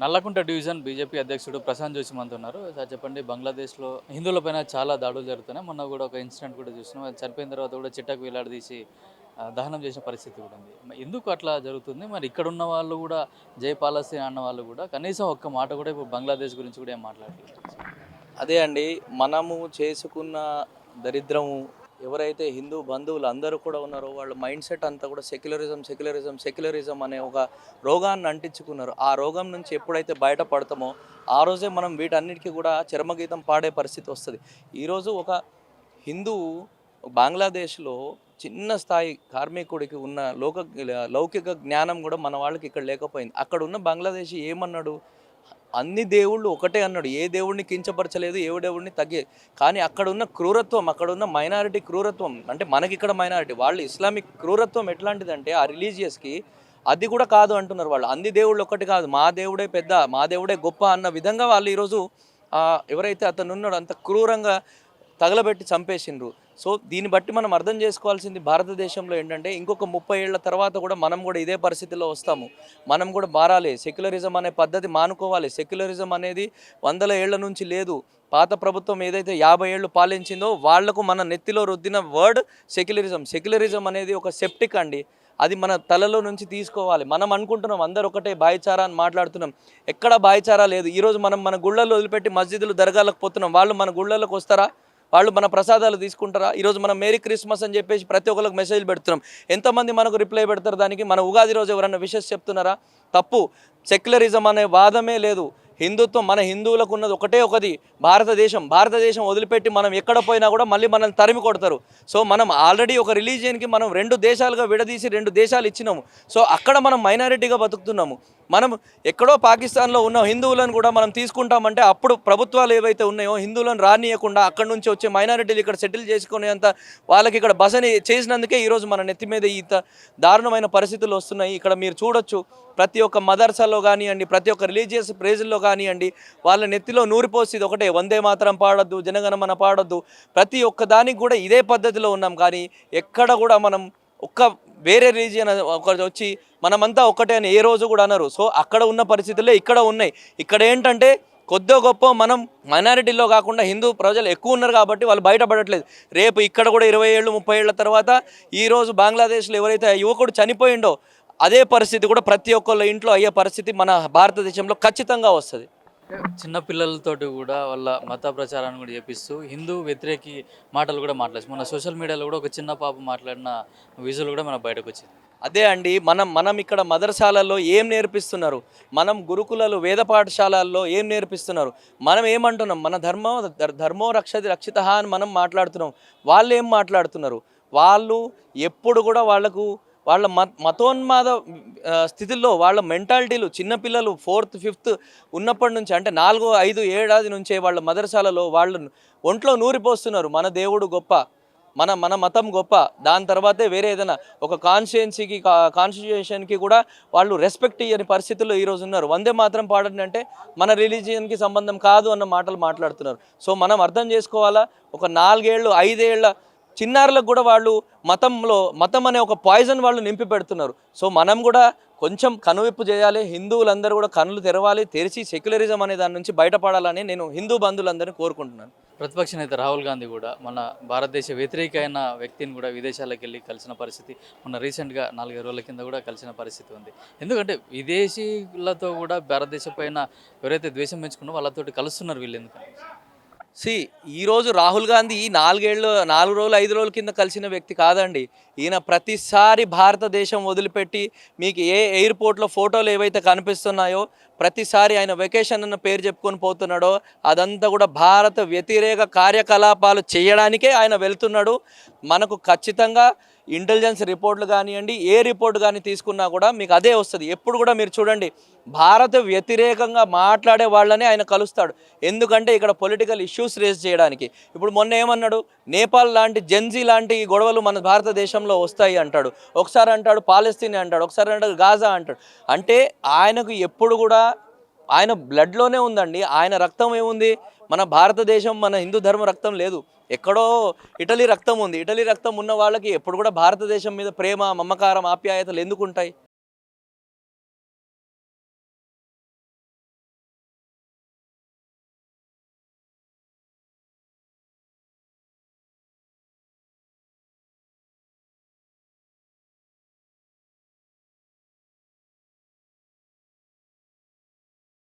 Nallakunta division BJP అధ్యక్షుడు ప్రశాంత్ జోషి మనతో ఉన్నారు. సార్ చెప్పండి, బంగ్లాదేశ్‌లో హిందువులపైన చాలా దాడులు జరుగుతున్నాయి. మొన్న కూడా ఒక ఇన్సిడెంట్ కూడా చూసినాం. అది చనిపోయిన తర్వాత కూడా చిట్టకు వేలాడదీసి దహనం చేసిన పరిస్థితి కూడా ఉంది. ఎందుకు అట్లా జరుగుతుంది? మరి ఇక్కడ ఉన్న వాళ్ళు కూడా జై పాలస్తీన్ అన్న వాళ్ళు కూడా కనీసం ఒక్క మాట కూడా ఇప్పుడు బంగ్లాదేశ్ గురించి కూడా ఏం మాట్లాడట్లేదు. అదే అండి. మనము చేసుకున్న దరిద్రము ఎవరైతే హిందూ బంధువులు అందరూ కూడా ఉన్నారో వాళ్ళ మైండ్ సెట్ అంతా కూడా సెక్యులరిజం అనే ఒక రోగాన్ని అంటించుకున్నారు. ఆ రోగం నుంచి ఎప్పుడైతే బయటపడతామో ఆ రోజే మనం వీటన్నిటికీ కూడా చరమగీతం పాడే పరిస్థితి వస్తుంది. ఈరోజు ఒక హిందువు బంగ్లాదేశ్లో చిన్న స్థాయి కార్మికుడికి ఉన్న లౌకిక జ్ఞానం కూడా మన వాళ్ళకి ఇక్కడ లేకపోయింది. అక్కడ ఉన్న బంగ్లాదేశీ ఏమన్నాడు, అన్ని దేవుళ్ళు ఒకటే అన్నాడు. ఏ దేవుడిని కించపరచలేదు, ఏ దేవుడిని కానీ అక్కడున్న క్రూరత్వం, అక్కడున్న మైనారిటీ క్రూరత్వం, అంటే మనకిక్కడ మైనారిటీ, వాళ్ళు ఇస్లామిక్ క్రూరత్వం ఎట్లాంటిదంటే ఆ రిలీజియస్కి అది కూడా కాదు అంటున్నారు వాళ్ళు. అన్ని దేవుళ్ళు ఒకటి కాదు, మా దేవుడే పెద్ద, మా దేవుడే గొప్ప అన్న విధంగా వాళ్ళు ఈరోజు ఎవరైతే అతను ఉన్నాడో అంత క్రూరంగా తగలబెట్టి చంపేసిండ్రు. సో దీన్ని బట్టి మనం అర్థం చేసుకోవాల్సింది భారతదేశంలో ఏంటంటే ఇంకొక 30 ఏళ్ల తర్వాత కూడా మనం కూడా ఇదే పరిస్థితిలో వస్తాము. మనం కూడా మారాలి. సెక్యులరిజం అనే పద్ధతి మానుకోవాలి. సెక్యులరిజం అనేది వందల ఏళ్ల నుంచి లేదు. పాత ప్రభుత్వం ఏదైతే 50 ఏళ్ళు పాలించిందో వాళ్లకు మన నెత్తిలో రుద్దిన వర్డ్ సెక్యులరిజం అనేది ఒక సెప్టిక్ అండి. అది మన తలలో నుంచి తీసుకోవాలి. మనం అనుకుంటున్నాం అందరు ఒకటే భాయిచారా అని మాట్లాడుతున్నాం. ఎక్కడ భాయిచారా లేదు. ఈరోజు మనం మన గుళ్ళల్లో వదిలిపెట్టి మస్జిదులు దర్గాలకు పోతున్నాం. వాళ్ళు మన గుళ్ళలోకి వస్తారా? వాళ్ళు మన ప్రసాదాలు తీసుకుంటారా? ఈరోజు మనం మేరీ క్రిస్మస్ అని చెప్పేసి ప్రతి ఒక్కరికి మెసేజ్ పెడుతున్నాం. ఎంతమంది మనకు రిప్లై పెడతారు దానికి? మన ఉగాది రోజు ఎవరన్నా విషెస్ చెప్తున్నారా? తప్పు. సెక్యులరిజం అనే వాదమే లేదు. హిందుత్వం, మన హిందువులకు ఉన్నది ఒకటి భారతదేశం వదిలిపెట్టి మనం ఎక్కడ పోయినా కూడా మళ్ళీ మనల్ని తరిమి కొడతారు. సో మనం ఆల్రెడీ ఒక రిలీజియన్కి మనం 2 దేశాలుగా విడదీసి 2 దేశాలు ఇచ్చినాము. సో అక్కడ మనం మైనారిటీగా బతుకుతున్నాము. మనం ఎక్కడో పాకిస్తాన్లో ఉన్న హిందువులను కూడా మనం తీసుకుంటామంటే అప్పుడు ప్రభుత్వాలు ఏవైతే ఉన్నాయో హిందువులను రానియకుండా అక్కడ నుంచి వచ్చే మైనారిటీలు ఇక్కడ సెటిల్ చేసుకునేంత వాళ్ళకి ఇక్కడ బసని చేసినందుకే ఈరోజు మన నెత్తి మీద ఇంత దారుణమైన పరిస్థితులు వస్తున్నాయి. ఇక్కడ మీరు చూడొచ్చు, ప్రతి ఒక్క మదర్సాలో కానివ్వండి, ప్రతి ఒక్క రిలీజియస్ ప్రేజుల్లో కానివ్వండి, వాళ్ళ నెత్తిలో నూరిపోసేది ఒకటే, వందే మాతరం పాడొద్దు, జనగణమన పాడొద్దు. ప్రతి ఒక్క దానికి కూడా ఇదే పద్ధతిలో ఉన్నాం. కానీ ఎక్కడ కూడా మనం ఒక్క వేరే రీజియన్ ఒకటి వచ్చి మనమంతా ఒక్కటే అని ఏ రోజు కూడా అన్నారు. సో అక్కడ ఉన్న పరిస్థితులే ఇక్కడ ఉన్నాయి. ఇక్కడ ఏంటంటే కొద్దో గొప్ప మనం మైనారిటీలో కాకుండా హిందూ ప్రజలు ఎక్కువ ఉన్నారు కాబట్టి వాళ్ళు బయటపడట్లేదు. రేపు ఇక్కడ కూడా 20 ఏళ్ళు 30 ఏళ్ల తర్వాత ఈరోజు బంగ్లాదేశ్లో ఎవరైతే యువకుడు చనిపోయిండో అదే పరిస్థితి కూడా ప్రతి ఒక్కళ్ళ ఇంట్లో అయ్యే పరిస్థితి మన భారతదేశంలో ఖచ్చితంగా వస్తుంది. చిన్న పిల్లలతోటి కూడా వాళ్ళ మత ప్రచారాన్ని కూడా చేపిస్తూ హిందూ వ్యతిరేకి మాటలు కూడా మాట్లాడచ్చు. మన సోషల్ మీడియాలో కూడా ఒక చిన్న పాప మాట్లాడిన విజువల్ కూడా మన బయటకు వచ్చింది. అదే అండి, మనం ఇక్కడ మదర్సాలల్లో ఏం నేర్పిస్తున్నారు? మనం గురుకులాలు వేద పాఠశాలల్లో ఏం నేర్పిస్తున్నారు? మనం ఏమంటున్నాం? మన ధర్మో రక్షతి రక్షిత అని మనం మాట్లాడుతున్నాం. వాళ్ళు ఏం మాట్లాడుతున్నారు? వాళ్ళు ఎప్పుడు కూడా వాళ్ళ మతోన్మాద స్థితిలో వాళ్ళ మెంటాలిటీలు, చిన్నపిల్లలు 4th 5th ఉన్నప్పటి నుంచి, అంటే 4 5 ఏడాది నుంచే వాళ్ళ మదర్సాలలో వాళ్ళు ఒంట్లో నూరిపోస్తున్నారు. మన దేవుడు గొప్ప, మన మతం గొప్ప, దాని తర్వాతే వేరే ఏదైనా ఒక కాన్స్టిట్యూషన్కి కూడా వాళ్ళు రెస్పెక్ట్ ఇయ్యని పరిస్థితుల్లో ఈరోజు ఉన్నారు. వందే మాత్రం పాడండి అంటే మన రిలీజియన్కి సంబంధం కాదు అన్న మాటలు మాట్లాడుతున్నారు. సో మనం అర్థం చేసుకోవాలా, ఒక 4 ఏళ్ళు 5 ఏళ్ళ చిన్నారులకు కూడా వాళ్ళు మతం అనే ఒక పాయిజన్ వాళ్ళు నింపి పెడుతున్నారు. సో మనం కూడా కొంచెం కనువిప్పు చేయాలి. హిందువులందరూ కూడా కనులు తెరిచి సెక్యులరిజం అనే దాని నుంచి బయటపడాలని నేను హిందూ బంధువులందరినీ కోరుకుంటున్నాను. ప్రతిపక్ష నేత రాహుల్ గాంధీ కూడా మన భారతదేశ వ్యతిరేక అయిన వ్యక్తిని కూడా విదేశాలకు వెళ్ళి కలిసిన పరిస్థితి, మొన్న రీసెంట్గా 4 రోజుల కింద కూడా కలిసిన పరిస్థితి ఉంది. ఎందుకంటే విదేశీయులతో కూడా భారతదేశం పైన ఎవరైతే ద్వేషం పెంచుకున్నారో వాళ్ళతోటి కలుస్తున్నారు వీళ్ళు. ఎందుకని ఈరోజు రాహుల్ గాంధీ 4 రోజులు 5 రోజుల కింద కలిసిన వ్యక్తి కాదండి. ఈయన ప్రతిసారి భారతదేశం వదిలిపెట్టి మీకు ఏ ఎయిర్పోర్ట్లో ఫోటోలు ఏవైతే కనిపిస్తున్నాయో ప్రతిసారి ఆయన వెకేషన్ అన్న పేరు చెప్పుకొని పోతున్నాడో అదంతా కూడా భారత వ్యతిరేక కార్యకలాపాలు చేయడానికే ఆయన వెళ్తున్నాడు. మనకు ఖచ్చితంగా ఇంటెలిజెన్స్ రిపోర్ట్లు కానివ్వండి, ఏ రిపోర్ట్ కానీ తీసుకున్నా కూడా మీకు అదే వస్తుంది. ఎప్పుడు కూడా మీరు చూడండి, భారత వ్యతిరేకంగా మాట్లాడే వాళ్ళని ఆయన కలుస్తాడు. ఎందుకంటే ఇక్కడ పొలిటికల్ ఇష్యూస్ రేస్ చేయడానికి. ఇప్పుడు మొన్న ఏమన్నాడు, నేపాల్ లాంటి జెన్జీ లాంటి గొడవలు మన భారతదేశంలో వస్తాయి అంటాడు. ఒకసారి అంటాడు పాలస్తీన్ అంటాడు, ఒకసారి అంటాడు గాజా అంటాడు. అంటే ఆయనకు ఎప్పుడు కూడా ఆయన బ్లడ్లోనే ఉందండి. ఆయన రక్తం ఏముంది? మన భారతదేశం, మన హిందూ ధర్మ రక్తం లేదు. ఎక్కడో ఇటలీ రక్తం ఉంది. ఇటలీ రక్తం ఉన్న వాళ్ళకి ఎప్పుడు కూడా భారతదేశం మీద ప్రేమ, మమకారం, ఆప్యాయతలు ఎందుకు ఉంటాయి?